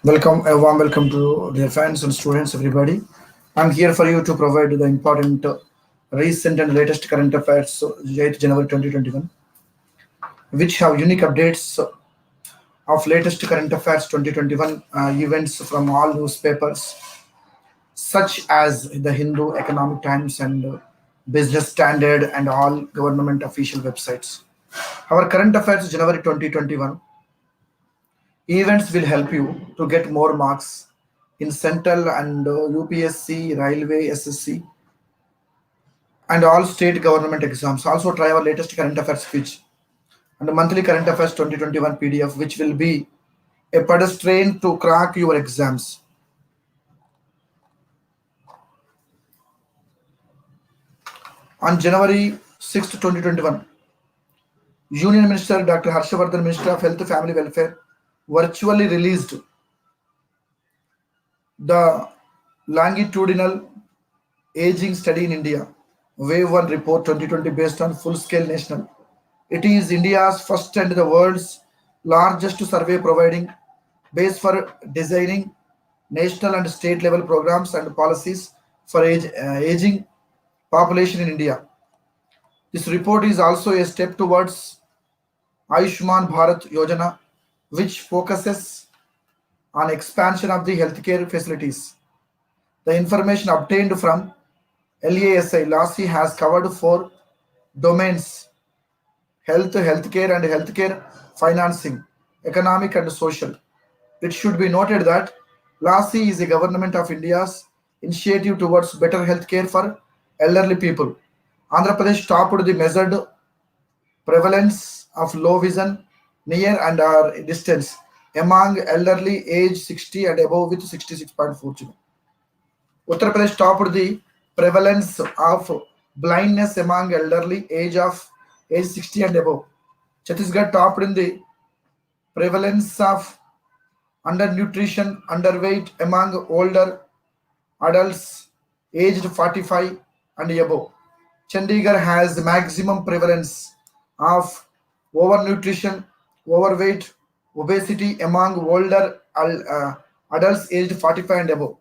Welcome, a warm welcome to the fans and students, everybody. I'm here for you to provide the important, recent and latest current affairs, 8th January 2021, which have unique updates of latest current affairs 2021 events from all newspapers, such as the Hindu, Economic Times, and Business Standard, and all government official websites. Our current affairs January 2021 events will help you to get more marks in central and UPSC, railway, SSC, and all state government exams. Also, try our latest current affairs quiz and the monthly current affairs 2021 PDF, which will be a pedestrian to crack your exams. On January 6th, 2021, Union Minister Dr. Harshavardhan, Minister of Health, Family Welfare, virtually released the longitudinal aging study in India, Wave 1 report 2020 based on full scale national. It is India's first and the world's largest survey providing base for designing national and state level programs and policies for aging population in India. This report is also a step towards Ayushman Bharat Yojana, which focuses on expansion of the healthcare facilities. The information obtained from LASI LASI has covered four domains: health, healthcare, and healthcare financing, economic and social. It should be noted that LASI is a government of India's initiative towards better healthcare for elderly people. Andhra Pradesh topped the measured prevalence of low vision, near and distance among elderly age 60 and above with 66.40. Uttar Pradesh topped the prevalence of blindness among elderly age 60 and above. Chhattisgarh topped in the prevalence of undernutrition, underweight among older adults aged 45 and above. Chandigarh has maximum prevalence of overnutrition, overweight, obesity among older adults aged 45 and above.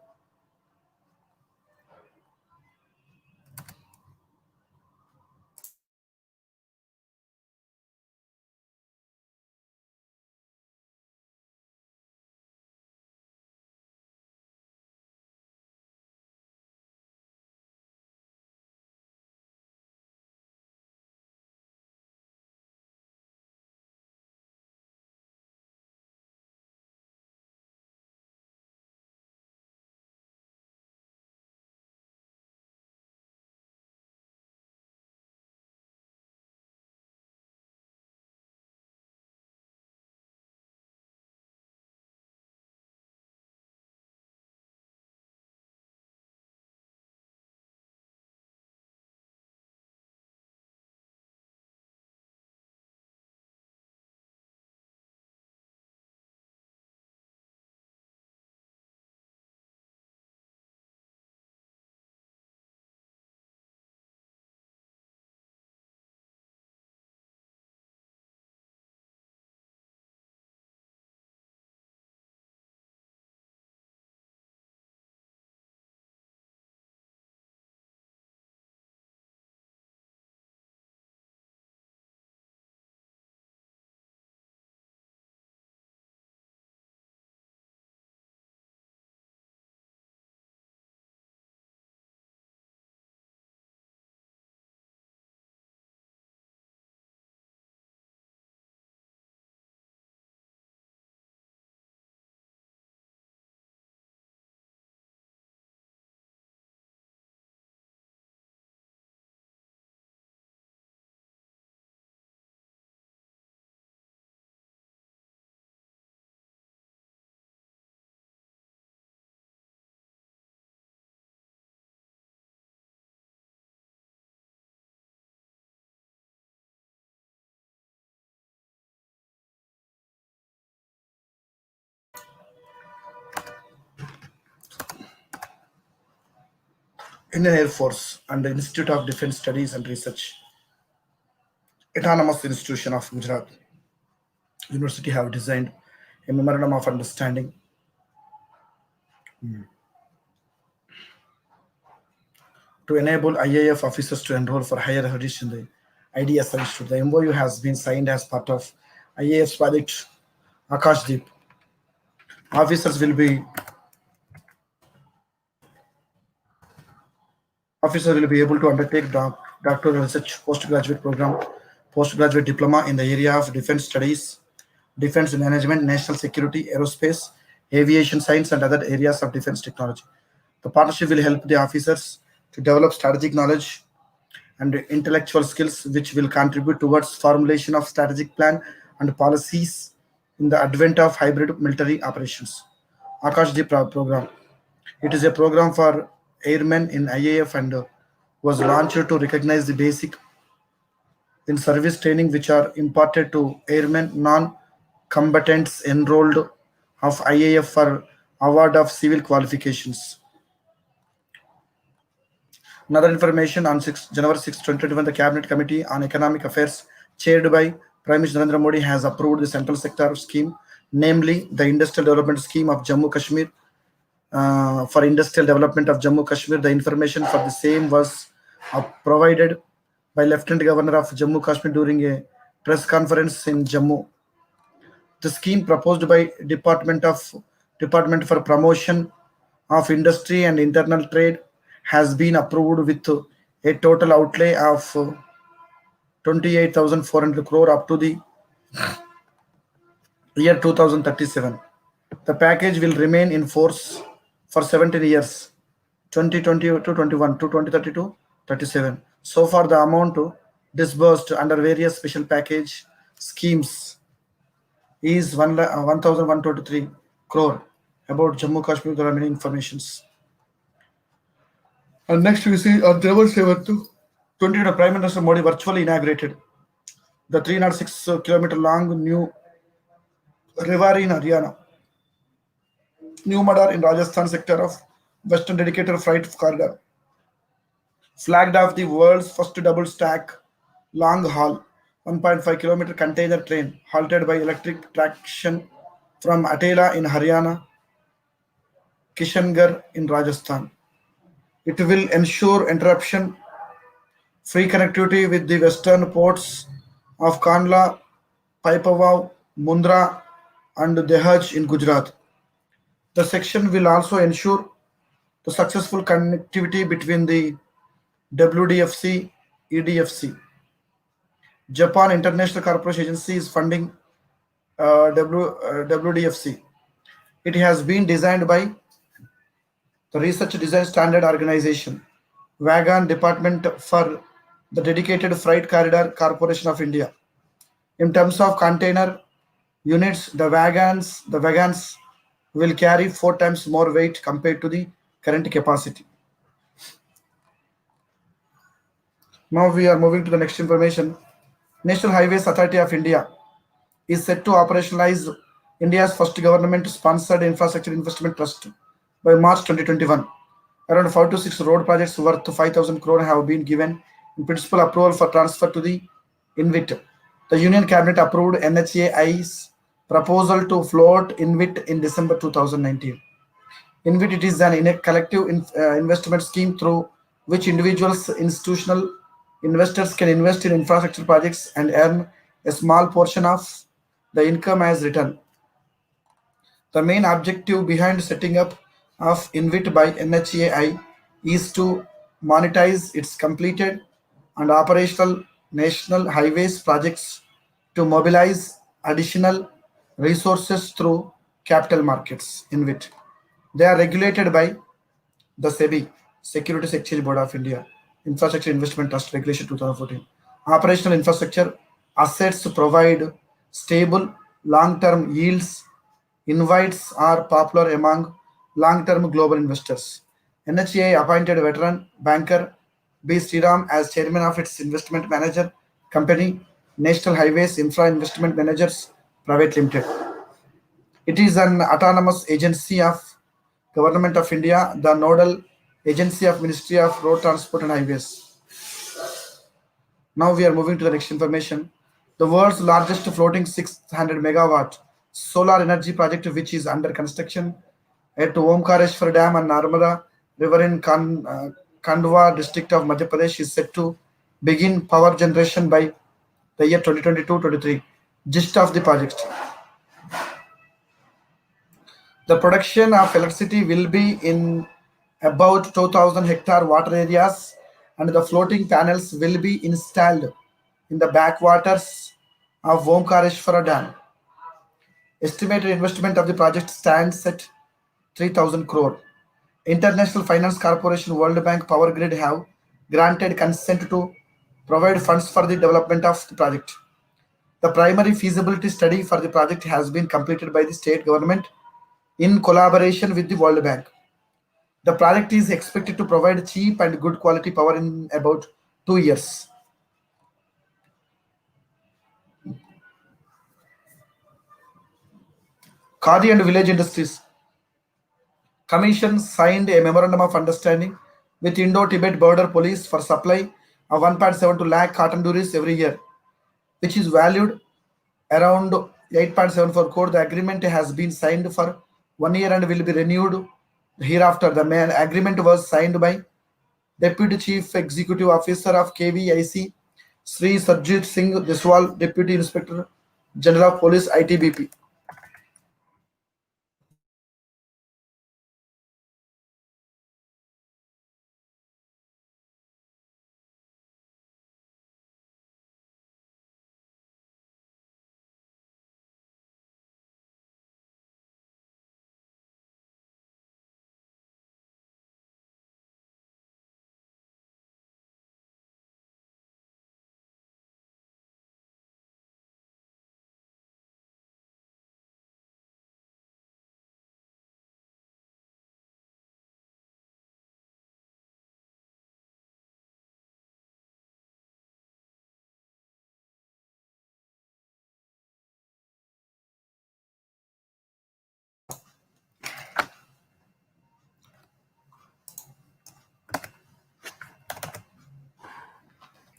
Indian Air Force and the Institute of Defense Studies and Research, Autonomous Institution of Gujarat University have designed a memorandum of understanding to enable IAF officers to enroll for higher studies in the IDSI Institute. The MOU has been signed as part of IAF's project Akashdeep. Officers will be Officers will be able to undertake doctoral research postgraduate program, postgraduate diploma in the area of defense studies, defense management, national security, aerospace, aviation science, and other areas of defense technology. The partnership will help the officers to develop strategic knowledge and intellectual skills which will contribute towards formulation of strategic plan and policies in the advent of hybrid military operations. Akashdeep program. It is a program for airmen in IAF and was launched to recognize the basic in service training which are imparted to airmen non-combatants enrolled of IAF for award of civil qualifications. Another information on January 6, 2021, the Cabinet Committee on Economic Affairs, chaired by Prime Minister Narendra Modi, has approved the central sector scheme, namely the Industrial Development Scheme of Jammu Kashmir. For industrial development of Jammu Kashmir, the information for the same was provided by Lieutenant Governor of Jammu Kashmir during a press conference in Jammu. The scheme proposed by Department for Promotion of Industry and Internal Trade has been approved with a total outlay of 28,400 crore up to the year 2037. The package will remain in force for 17 years, 2020 to 21 to 2030 to 37. So far, the amount disbursed under various special package schemes is 1,123 crore. About Jammu Kashmir, there are many informations. And next we see on January 7th, 20, Prime Minister Modi virtually inaugurated the 306-kilometer long new Rewari in Haryana, New Madar in Rajasthan sector of Western Dedicated Freight Corridor, flagged off the world's first double stack long haul 1.5-kilometer container train halted by electric traction from Atela in Haryana, Kishangarh in Rajasthan. It will ensure interruption free connectivity with the western ports of Kandla, Pipavav, Mundra, and Dehaj in Gujarat. The section will also ensure the successful connectivity between the WDFC, EDFC. Japan International Corporation Agency is funding WDFC. It has been designed by the Research Design Standard Organization, Wagon Department for the Dedicated Freight Corridor Corporation of India. In terms of container units, the wagons will carry 4 times more weight compared to the current capacity. Now we are moving to the next information. National Highways Authority of India is set to operationalize India's first government-sponsored infrastructure investment trust by March 2021. Around 5 to 6 road projects worth 5,000 crore have been given in principal approval for transfer to the InvIT. The Union Cabinet approved NHAI's proposal to float InvIT in December 2019. InvIT it is a collective investment scheme through which individuals, institutional investors can invest in infrastructure projects and earn a small portion of the income as return. The main objective behind setting up of InvIT by NHAI is to monetize its completed and operational national highways projects to mobilize additional resources through capital markets. InvIT. They are regulated by the SEBI, Securities Exchange Board of India, Infrastructure Investment Trust Regulation 2014. Operational infrastructure assets provide stable long-term yields. Invites are popular among long-term global investors. NHAI appointed veteran banker B. Sriram as chairman of its investment manager company, National Highways Infra Investment Managers Private Limited. It is an autonomous agency of Government of India, the nodal agency of Ministry of Road Transport and Highways. Now we are moving to the next information. The world's largest floating 600 megawatt solar energy project, which is under construction at Omkareshwar Dam and Narmada River in Khandwa district of Madhya Pradesh is set to begin power generation by the year 2022-23. Gist of the project. The production of electricity will be in about 2000 hectare water areas and the floating panels will be installed in the backwaters of Omkareshwara Dam. Estimated investment of the project stands at 3000 crore. International Finance Corporation, World Bank, Power Grid have granted consent to provide funds for the development of the project. The primary feasibility study for the project has been completed by the state government in collaboration with the World Bank. The project is expected to provide cheap and good quality power in about 2 years. Khadi and Village Industries Commission signed a memorandum of understanding with Indo-Tibet Border Police for supply of 1.72 lakh cotton duris every year, which is valued around 8.74 crore. The agreement has been signed for 1 year and will be renewed hereafter. The main agreement was signed by Deputy Chief Executive Officer of KVIC, Sri Sarjit Singh Deswal, Deputy Inspector General of Police, ITBP.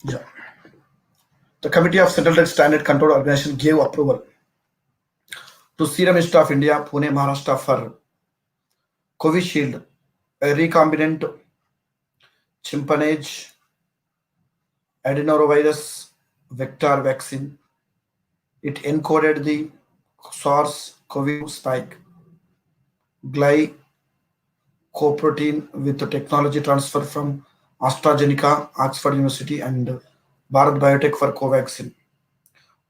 Yeah. The Committee of Central Drug Standard Control Organization gave approval to Serum Institute of India, Pune, Maharashtra for Covishield, a recombinant chimpanzee adenovirus vector vaccine. It encoded the SARS-CoV-2 spike glycoprotein with technology transfer from AstraZeneca, Oxford University, and Bharat Biotech for Covaxin.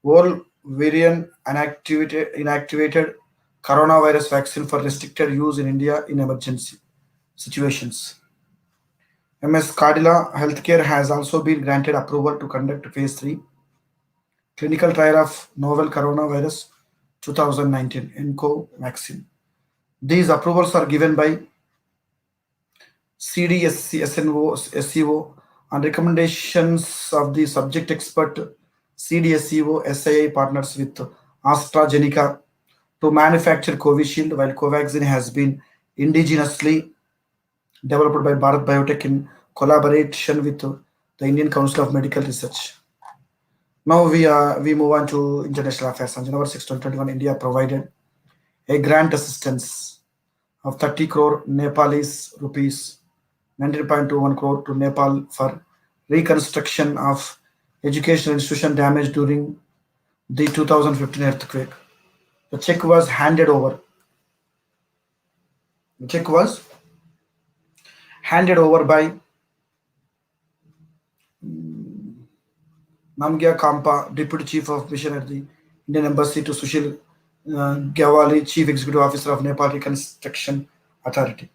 Oral variant inactivated coronavirus vaccine for restricted use in India in emergency situations. MS Cadila Healthcare has also been granted approval to conduct phase 3 clinical trial of novel coronavirus 2019 NCO vaccine. These approvals are given by CDSC SCO on recommendations of the subject expert CDSCO SIA partners with AstraZeneca to manufacture Covishield, while Covaxin has been indigenously developed by Bharat Biotech in collaboration with the Indian Council of Medical Research. Now we move on to international affairs. On January 6, 2021, India provided a grant assistance of 30 crore Nepalese rupees, 19.21 crore to Nepal for reconstruction of educational institution damaged during the 2015 earthquake. The check was handed over. The check was handed over by Namgya Kampa, Deputy Chief of Mission at the Indian Embassy, to Sushil Gyawali, Chief Executive Officer of Nepal Reconstruction Authority.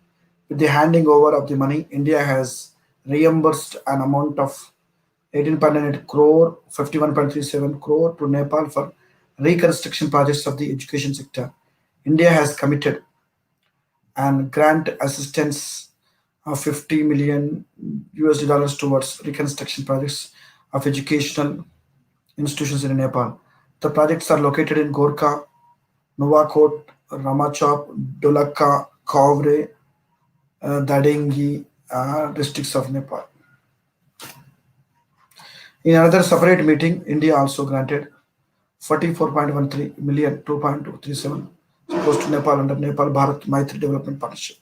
With the handing over of the money, India has reimbursed an amount of 18.98 crore, 51.37 crore to Nepal for reconstruction projects of the education sector. India has committed and grant assistance of 50 million USD dollars towards reconstruction projects of educational institutions in Nepal. The projects are located in Gorkha, Nuwakot, Ramachop, Dolakha, Kovre, Dadengi districts of Nepal. In another separate meeting, India also granted 44.13 million, 2.237 Supposed to Nepal under Nepal Bharat Maitri Development Partnership.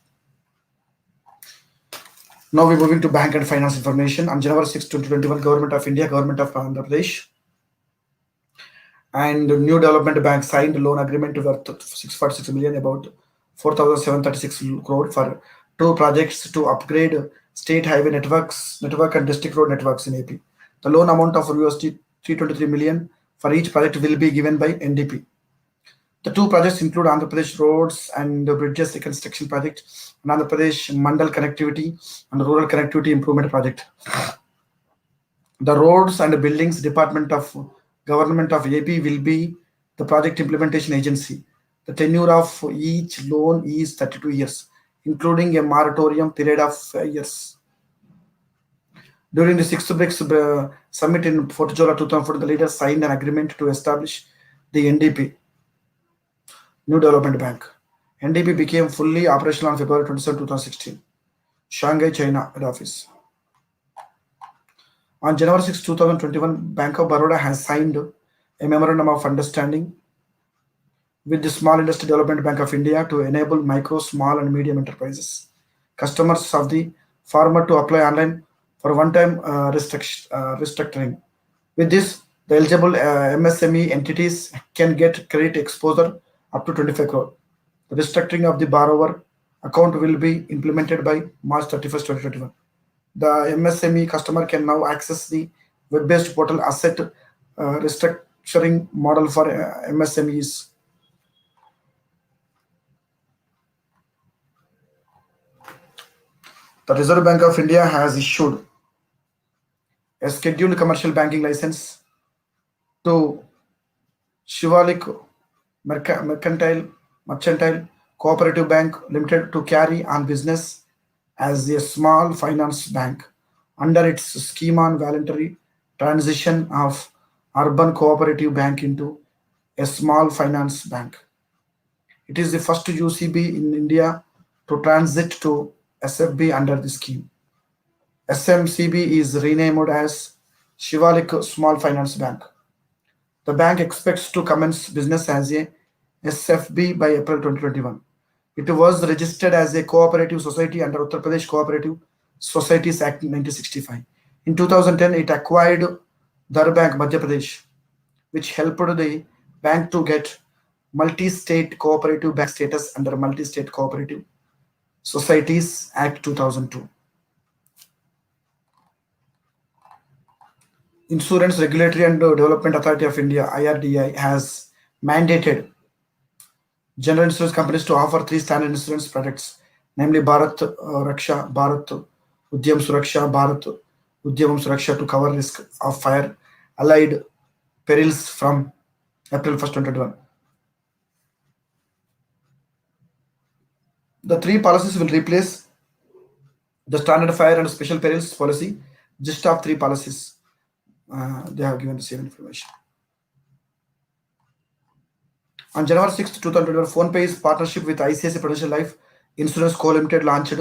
Now we're moving to bank and finance information. On January 6, 2021, Government of India, Government of Andhra Pradesh, and New Development Bank signed loan agreement worth 646 million, about 4,736 crore for two projects to upgrade state highway network and district road networks in AP. The loan amount of USD 323 million for each project will be given by NDP. The two projects include Andhra Pradesh Roads and Bridges Reconstruction Project and Andhra Pradesh Mandal Connectivity and Rural Connectivity Improvement Project. The Roads and Buildings Department of Government of AP will be the project implementation agency. The tenure of each loan is 32 years, including a moratorium period of 5 years. During the sixth BRICS summit in 4th July 2004, the leaders signed an agreement to establish the NDP, New Development Bank. NDP became fully operational on February 27, 2016. Shanghai, China head office. On January 6, 2021, Bank of Baroda has signed a memorandum of understanding with the Small Industry Development Bank of India to enable micro, small, and medium enterprises customers of the farmer to apply online for one-time restructuring. With this, the eligible MSME entities can get credit exposure up to 25 crore. The restructuring of the borrower account will be implemented by March 31st, 2021. The MSME customer can now access the web-based portal asset restructuring model for MSMEs. The Reserve Bank of India has issued a scheduled commercial banking license to Shivalik Mercantile Cooperative Bank Limited to carry on business as a small finance bank under its scheme on voluntary transition of urban cooperative bank into a small finance bank. It is the first UCB in India to transit to SFB under the scheme. SMCB is renamed as Shivalik Small Finance Bank. The bank expects to commence business as a SFB by April 2021. It was registered as a cooperative society under Uttar Pradesh Cooperative Societies Act 1965. In 2010, it acquired Dar Bank, Madhya Pradesh, which helped the bank to get multi-state cooperative bank status under Multi-State Cooperative Societies Act 2002. Insurance Regulatory and Development Authority of India (IRDI) has mandated general insurance companies to offer three standard insurance products, namely Bharat Raksha, Bharat Udyam Suraksha, Bharat Udyamam Suraksha, to cover risk of fire allied perils from April 1st, 2021. The three policies will replace the standard fire and special perils policy. Just of three policies, they have given the same information. On January 6, 2021, PhonePay's partnership with ICICI Prudential Life Insurance Co. Limited launched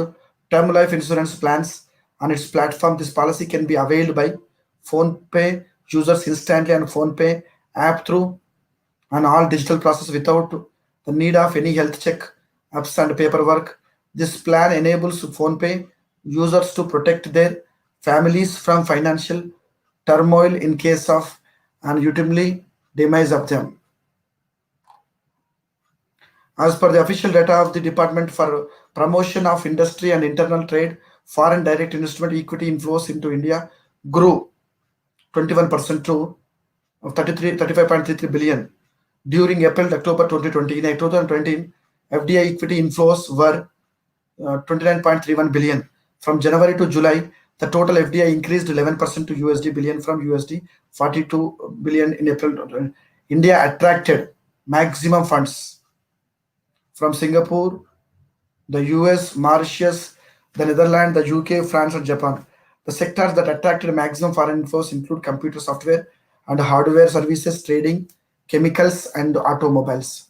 term life insurance plans on its platform. This policy can be availed by PhonePay users instantly on PhonePay app through an all digital process without the need of any health check, apps, and paperwork. This plan enables PhonePay users to protect their families from financial turmoil in case of an untimely demise of them. As per the official data of the Department for Promotion of Industry and Internal Trade, foreign direct investment equity inflows into India grew 21% to 35.33 billion during April to October 2020. In 2020, FDI equity inflows were 29.31 billion. From January to July, the total FDI increased 11% to USD billion from USD 42 billion in April. India attracted maximum funds from Singapore, the US, Mauritius, the Netherlands, the UK, France, and Japan. The sectors that attracted maximum foreign inflows include computer software and hardware services, trading, chemicals, and automobiles.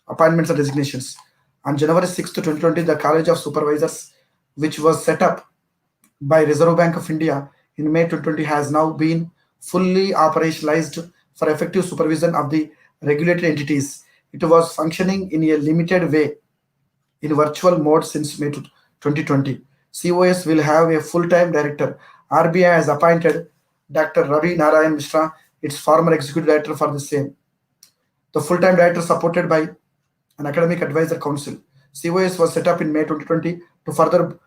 Appointments and resignations. On January 6, 2020, the College of Supervisors, which was set up by Reserve Bank of India in May 2020, has now been fully operationalized for effective supervision of the regulatory entities. It was functioning in a limited way in virtual mode since May 2020. COS will have a full-time director. RBI has appointed Dr. Ravi Narayan Mishra, its former executive director for the same. The full-time director supported by an academic advisor council. COS was set up in May 2020 to further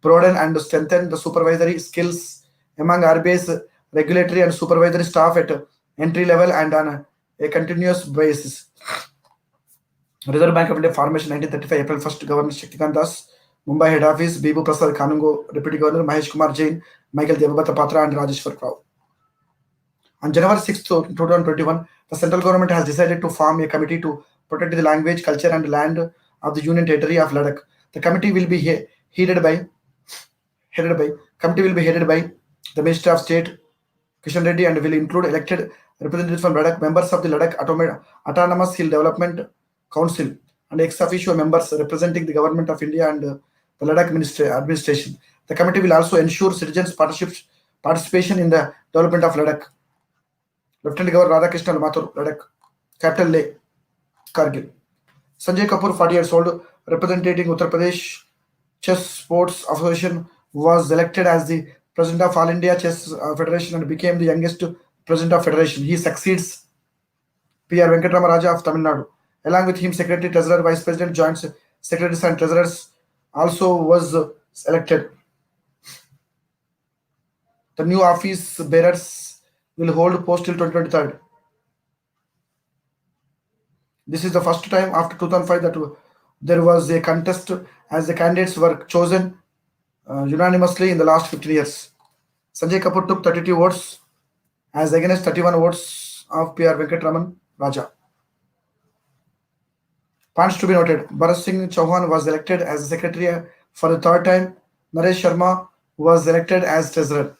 broaden and strengthen the supervisory skills among RBI's regulatory and supervisory staff at entry level and on a continuous basis. Reserve Bank of India formation 1935 April 1st Governor Shaktikant Das, Mumbai head office Bibu Prasad Kanungo, Deputy Governor Mahesh Kumar Jain, Michael Devabata Patra and Rajeshwar Rao. On January 6th, 2021, the central government has decided to form a committee to protect the language, culture and land of the Union Territory of Ladakh. The committee will be headed by committee will be headed by the Minister of State Kishan Reddy and will include elected representatives from Ladakh, members of the Ladakh Autonomous Hill Development Council, and ex officio members representing the Government of India and the Ladakh administration. The committee will also ensure citizens' participation in the development of Ladakh. Lieutenant Governor Radhakrishnan Mathur, Ladakh, capital Leh, Kargil. Sanjay Kapoor, 40 years old, representing Uttar Pradesh Chess Sports Association, was elected as the president of All India Chess Federation and became the youngest president of federation. He succeeds P.R. Venkatrama Raja of Tamil Nadu. Along with him, Secretary, Treasurer, Vice President, Joint Secretaries and Treasurers also was elected. The new office bearers will hold post till 2023. This is the first time after 2005 that there was a contest as the candidates were chosen unanimously in the last 15 years. Sanjay Kapoor took 32 votes as against 31 votes of P.R. Venkatraman Raja. Points to be noted. Bharat Singh Chauhan was elected as the secretary for the third time. Naresh Sharma was elected as treasurer.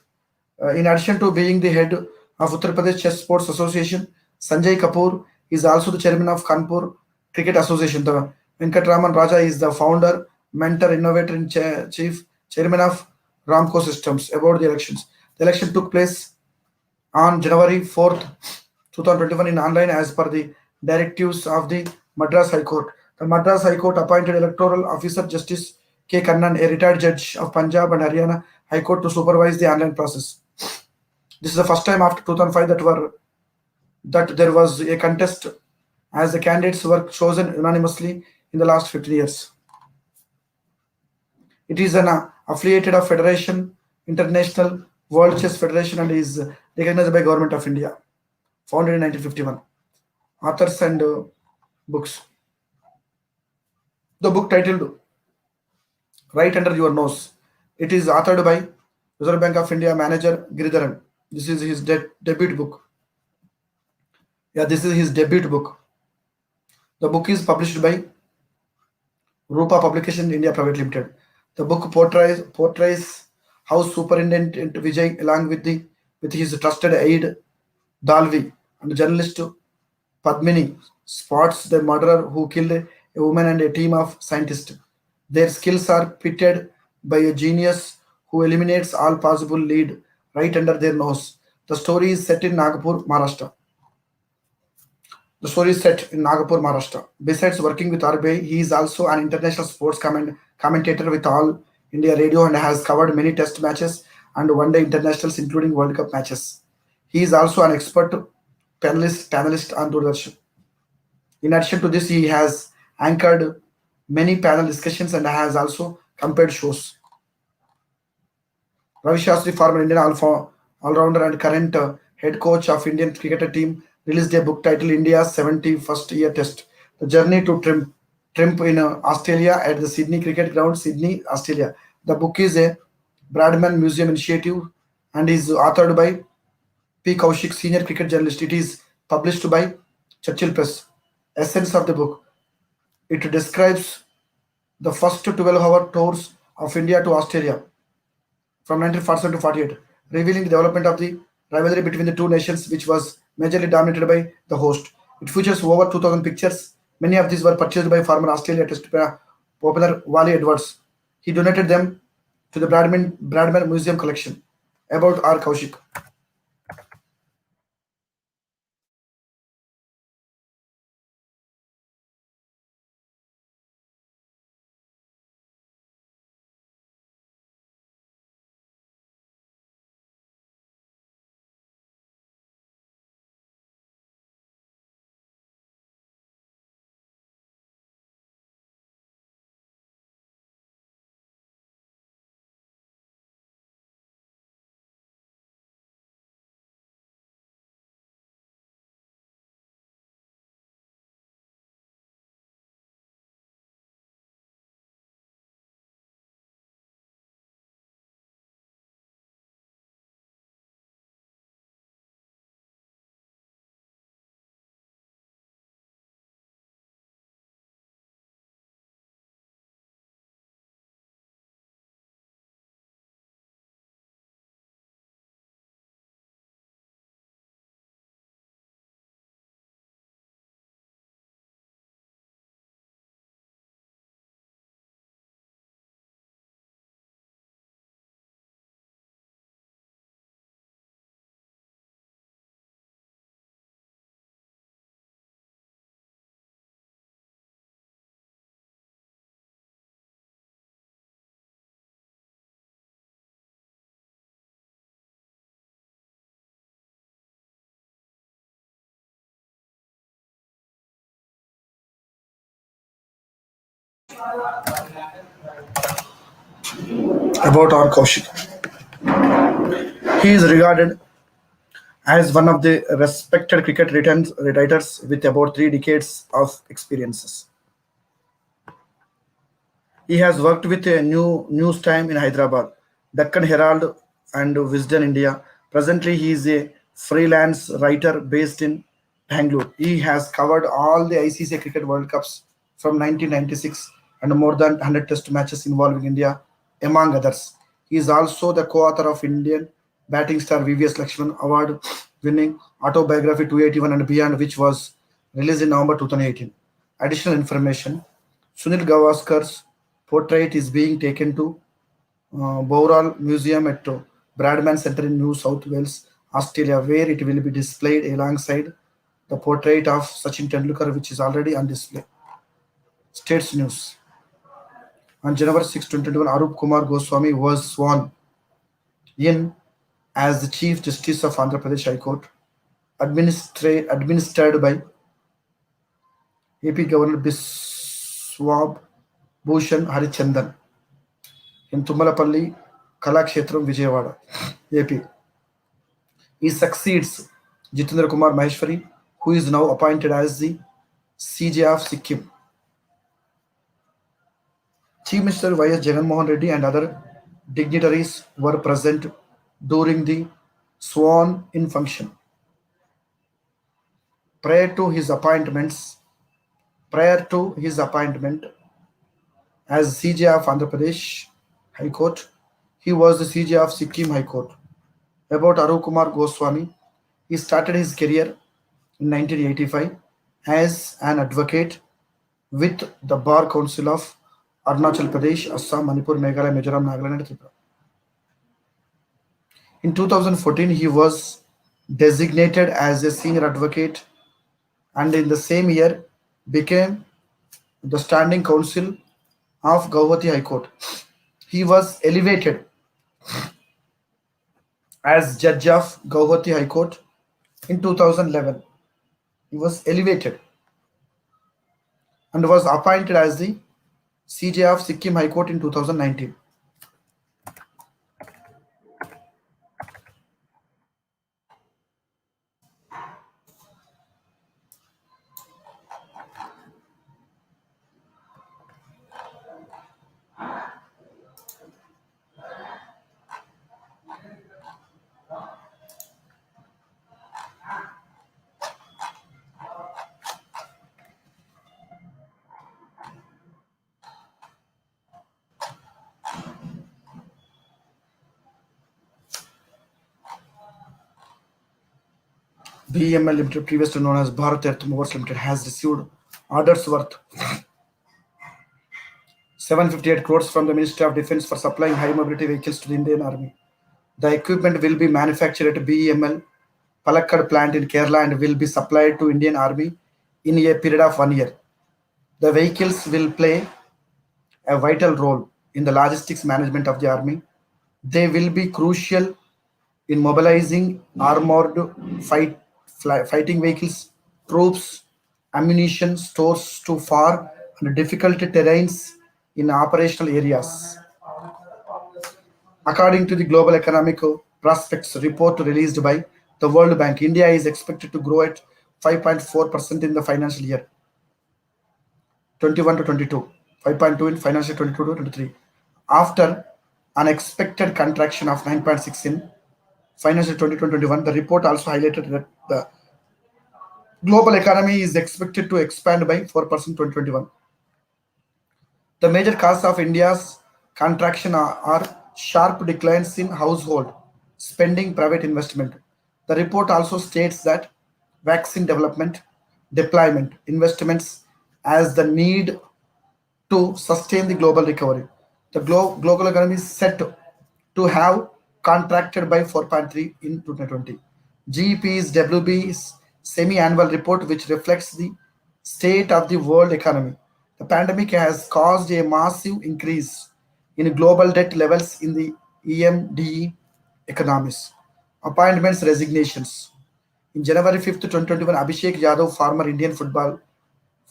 In addition to being the head of Uttar Pradesh Chess Sports Association, Sanjay Kapoor is also the chairman of Kanpur Cricket Association. The Venkatraman Raja is the founder, mentor, innovator, and chief chairman of Ramco Systems. About the elections, the election took place on January 4th, 2021 in online as per the directives of the Madras High Court. The Madras High Court appointed electoral officer Justice K. Kannan, a retired judge of Punjab and Haryana High Court, to supervise the online process. This is the first time after 2005 that there was a contest as the candidates were chosen unanimously in the last 15 years. It is an affiliated of Federation International World Chess Federation and is recognized by Government of India. Founded in 1951. Authors and books. The book titled Right Under Your Nose. It is authored by Reserve Bank of India manager Giridharan. This is his debut book. Yeah, this is his debut book. The book is published by Rupa Publication India Private Limited. The book portrays how Superintendent Vijay, along with his trusted aide Dalvi and journalist Padmini, spots the murderer who killed a woman and a team of scientists. Their skills are pitted by a genius who eliminates all possible lead right under their nose. The story is set in Nagpur, Maharashtra. Besides working with RBI, he is also an international sports commentator with All India Radio and has covered many test matches and one-day internationals, including World Cup matches. He is also an expert panelist on Doordarshan. In addition to this, he has anchored many panel discussions and has also compared shows. Ravi Shastri, former Indian all-rounder and current head coach of Indian cricketer team, released a book titled India's 71st Year Test, The Journey to Triumph in Australia at the Sydney Cricket Ground, Sydney, Australia. The book is a Bradman Museum initiative and is authored by P. Kaushik, senior cricket journalist. It is published by Churchill Press. Essence of the book. It describes the first 12-hour tours of India to Australia from 1947 to 48, revealing the development of the rivalry between the two nations, which was majorly dominated by the host. It features over 2,000 pictures. Many of these were purchased by former Australia Test opener Wally Edwards. He donated them to the Bradman Museum collection. About R. Kaushik. About R. Kaushik, he is regarded as one of the respected writers with about 3 decades of experiences. He has worked with a new news time in Hyderabad, Deccan Herald, and Wisden India. Presently, he is a freelance writer based in Bangalore. He has covered all the ICC Cricket World Cups from 1996 and more than 100 test matches involving India, among others. He is also the co-author of Indian batting star VVS Lakshman Award winning autobiography 281 and Beyond, which was released in November 2018. Additional information: Sunil Gavaskar's portrait is being taken to Bowral Museum at Bradman Centre in New South Wales, Australia, where it will be displayed alongside the portrait of Sachin Tendulkar, which is already on display. States News. On January 6, 2021, Arup Kumar Goswami was sworn in as the Chief Justice of Andhra Pradesh High Court, administered by AP Governor Biswab Bhushan Harichandan in Tummalapalli, Kalakshetram, Vijayawada, AP. He succeeds Jitendra Kumar Maheshwari, who is now appointed as the CJ of Sikkim. Chief Minister Y.S. Jaganmohan Reddy and other dignitaries were present during the sworn-in function. Prior to his appointment as CJ of Andhra Pradesh High Court, he was the CJ of Sikkim High Court. About Arup Kumar Goswami, he started his career in 1985 as an advocate with the Bar Council of Arunachal Pradesh, Assam, Manipur, Meghalaya, Mizoram, Nagaland, and Tripura. In 2014, he was designated as a senior advocate and in the same year became the standing counsel of Guwahati High Court. He was elevated as judge of Guwahati High Court in 2011. He was elevated and was appointed as the CJ of Sikkim High Court in 2019. BEML Limited, previously known as Bharat Earth Movers Limited, has received orders worth 758 crores from the Ministry of Defence for supplying high mobility vehicles to the Indian Army. The equipment will be manufactured at BEML Palakkad plant in Kerala and will be supplied to Indian Army in a period of 1 year. The vehicles will play a vital role in the logistics management of the army. They will be crucial in mobilizing armored fighting vehicles, troops, ammunition stores to far and difficult terrains in operational areas. According to the Global Economic Prospects report released by the World Bank, India is expected to grow at 5.4% in the financial year 21 to 22, 5.2 in financial 22 to 23, after an expected contraction of 9.6 in financial 2021. The report also highlighted that the global economy is expected to expand by 4% 2021. The major causes of India's contraction are sharp declines in household spending, private investment. The report also states that vaccine development, deployment, investments as the need to sustain the global recovery. The global economy is set to have contracted by 4.3 in 2020. GEP's WB's semi-annual report, which reflects the state of the world economy. The pandemic has caused a massive increase in global debt levels in the EMDE economies. Appointments, resignations. In January 5th, 2021, Abhishek Yadav, former Indian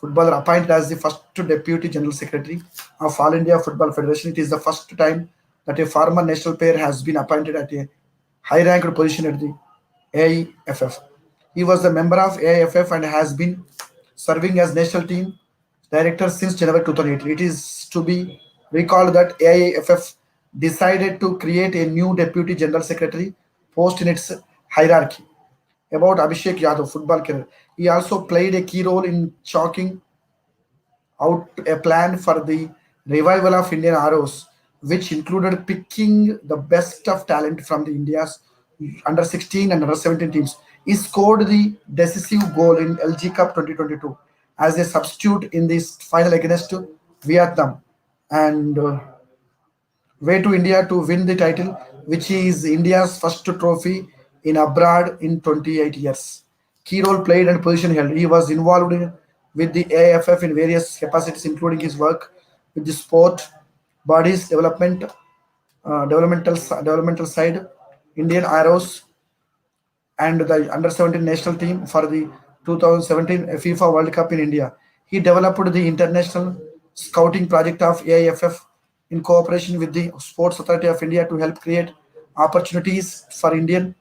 footballer appointed as the first Deputy General Secretary of All India Football Federation. It is the first time that a former national player has been appointed at a high-ranked position at the AIFF. He was the member of AIFF and has been serving as national team director since January 2018. It is to be recalled that AIFF decided to create a new deputy general secretary post in its hierarchy. About Abhishek Yadav, football career, he also played a key role in chalking out a plan for the revival of Indian Arrows, which included picking the best of talent from the India's under 16 and under 17 teams. He scored the decisive goal in LG Cup 2022 as a substitute in this final against Vietnam and way to India to win the title, which is India's first trophy in abroad in 28 years. Key role played and position held. He was involved with the AFF in various capacities, including his work with the sport bodies developmental side, Indian Arrows, and the under 17 national team for the 2017 FIFA World Cup in India. He developed the international scouting project of AIFF in cooperation with the Sports Authority of India to help create opportunities for Indian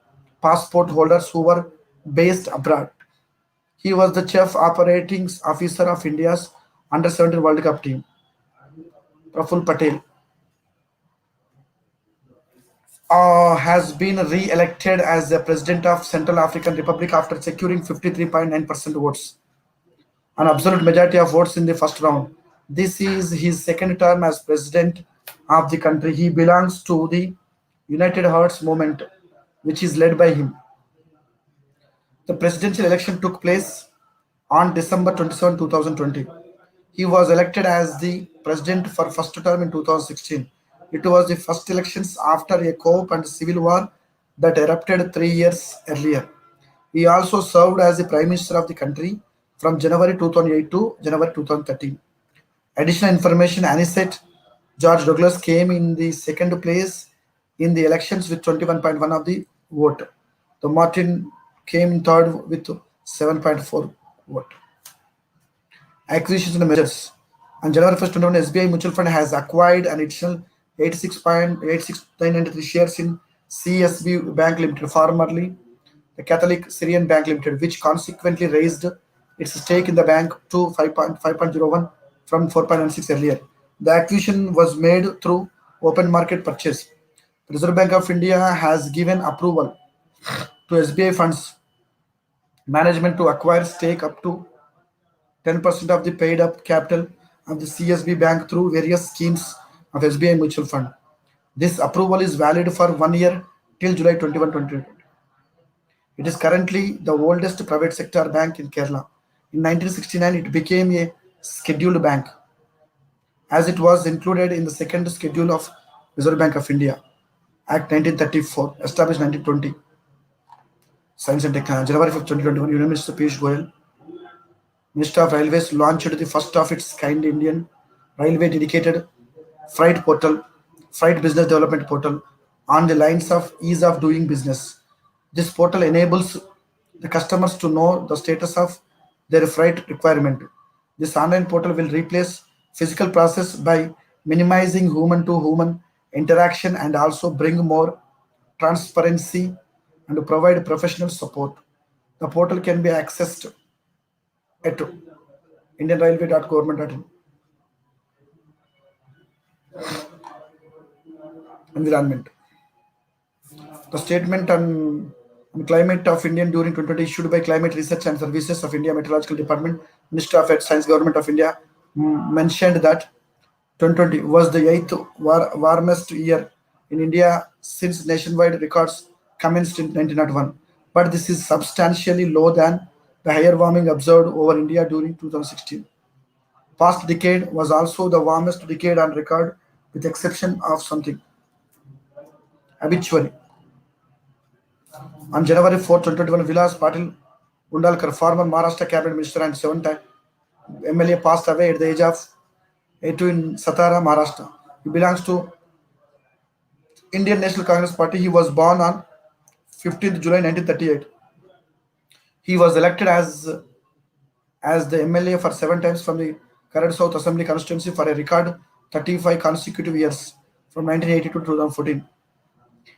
passport holders who were based abroad. He was the chief operating officer of India's under 17 World Cup team. Praful Patel has been re-elected as the president of Central African Republic after securing 53.9% votes, an absolute majority of votes in the first round. This is his second term as president of the country. He belongs to the United Hearts movement, which is led by him. The presidential election took place on December 27, 2020. He was elected as the president for first term in 2016. It was the first elections after a coup and civil war that erupted 3 years earlier. He also served as the prime minister of the country from January 2008 to January 2013. Additional information: Anisette George Douglas came in the second place in the elections with 21.1 of the vote. The Martin came in third with 7.4 vote. Acquisitions and measures. On January 1st, 2021, SBI Mutual Fund has acquired an additional 86.86993 shares in CSB Bank Limited, formerly the Catholic Syrian Bank Limited, which consequently raised its stake in the bank to 5.01 from 4.96 earlier. The acquisition was made through open market purchase. The Reserve Bank of India has given approval to SBI Funds Management to acquire stake up to 10% of the paid up capital of the CSB Bank through various schemes of SBI Mutual Fund. This approval is valid for 1 year till July 21, 2020. It is currently the oldest private sector bank in Kerala. In 1969, it became a scheduled bank as it was included in the second schedule of Reserve Bank of India Act 1934, established 1920. Science and Technology. January 5th, 2021, Union Minister Piyush Goyal, Minister of Railways, launched the first of its kind Indian Railway dedicated freight portal, freight business development portal on the lines of ease of doing business. This portal enables the customers to know the status of their freight requirement. This online portal will replace physical process by minimizing human to human interaction and also bring more transparency and provide professional support. The portal can be accessed at indianrailway.government.in. Environment. The statement on climate of India during 2020 issued by Climate Research and Services of India Meteorological Department, Minister of Earth Science, Government of India, mentioned that 2020 was the eighth warmest year in India since nationwide records commenced in 1901. But this is substantially low than the higher warming observed over India during 2016. Past decade was also the warmest decade on record, with exception of something obituary. On January 4th, 2021, Vilas Patil Undalkar, former Maharashtra cabinet minister and seven-time MLA, passed away at the age of 82 in Satara, Maharashtra. He belongs to Indian National Congress Party. He was born on 15th July 1938. He was elected as as the MLA for 7 times from the current South Assembly constituency for a record 35 consecutive years from 1980 to 2014.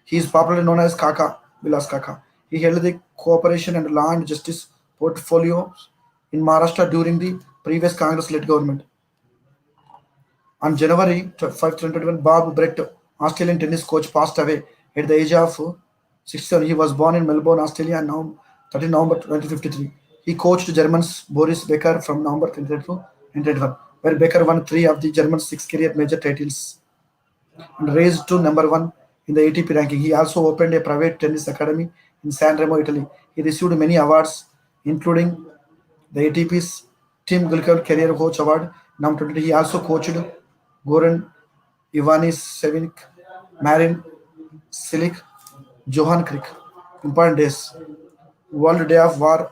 He is popularly known as Kaka, Vilas Kaka. He held the Cooperation and Law and Justice portfolio in Maharashtra during the previous Congress-led government. On January 5, 2021, Bob Brett, Australian tennis coach, passed away at the age of 67. He was born in Melbourne, Australia on 13 November 1953. He coached Germans Boris Becker from November 2022 to 2021, where Becker won three of the German's six career major titles and raised to number one in the ATP ranking. He also opened a private tennis academy in San Remo, Italy. He received many awards, including the ATP's Tim Gulker Career Coach Award. Now 20, he also coached Goran Ivanisevic, Marin Cilic, Johan Crick. Important days. World Day of War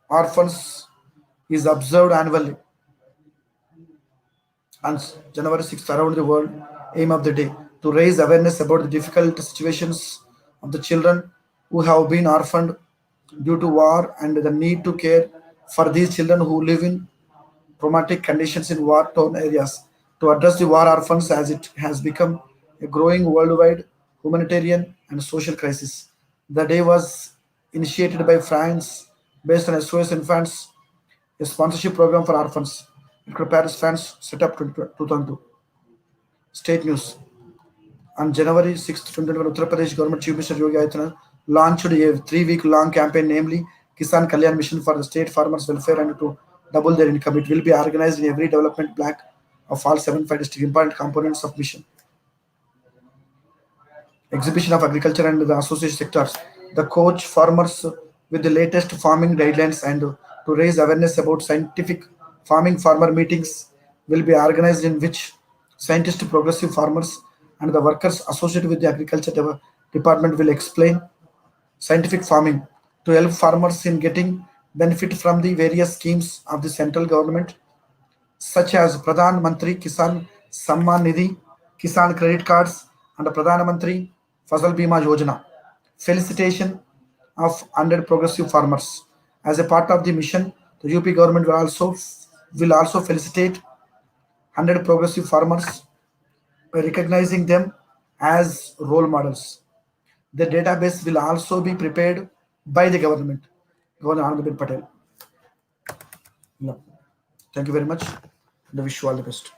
Orphans is observed annually on January 6th around the world. Aim of the day to raise awareness about the difficult situations of the children who have been orphaned due to war and the need to care for these children who live in traumatic conditions in war torn areas. To address the war orphans as it has become a growing worldwide humanitarian and social crisis. The day was initiated by France based on SOS Infants, a sponsorship program for orphans. It prepares fans set up 2002. State news. On January 6th, 2021, Uttar Pradesh government Chief Minister Yogi Adityanath launched a 3 week long campaign, namely Kisan Kalyan Mission for the state farmers' welfare and to double their income. It will be organized in every development block of all 75 districts. Important components of mission: exhibition of agriculture and the associated sectors. The coach farmers with the latest farming guidelines and to raise awareness about scientific farming. Farmer meetings will be organized in which scientists, progressive farmers, and the workers associated with the agriculture department will explain scientific farming to help farmers in getting benefit from the various schemes of the central government such as Pradhan Mantri Kisan Samman Nidhi, Kisan credit cards, and Pradhan Mantri Fasal Bima Yojana. Felicitation of 100 progressive farmers. As a part of the mission, the UP government will also felicitate 100 progressive farmers by recognizing them as role models. The database will also be prepared by the government. Governor Anandabhen Patel. Yeah. Thank you very much and I wish you all the best.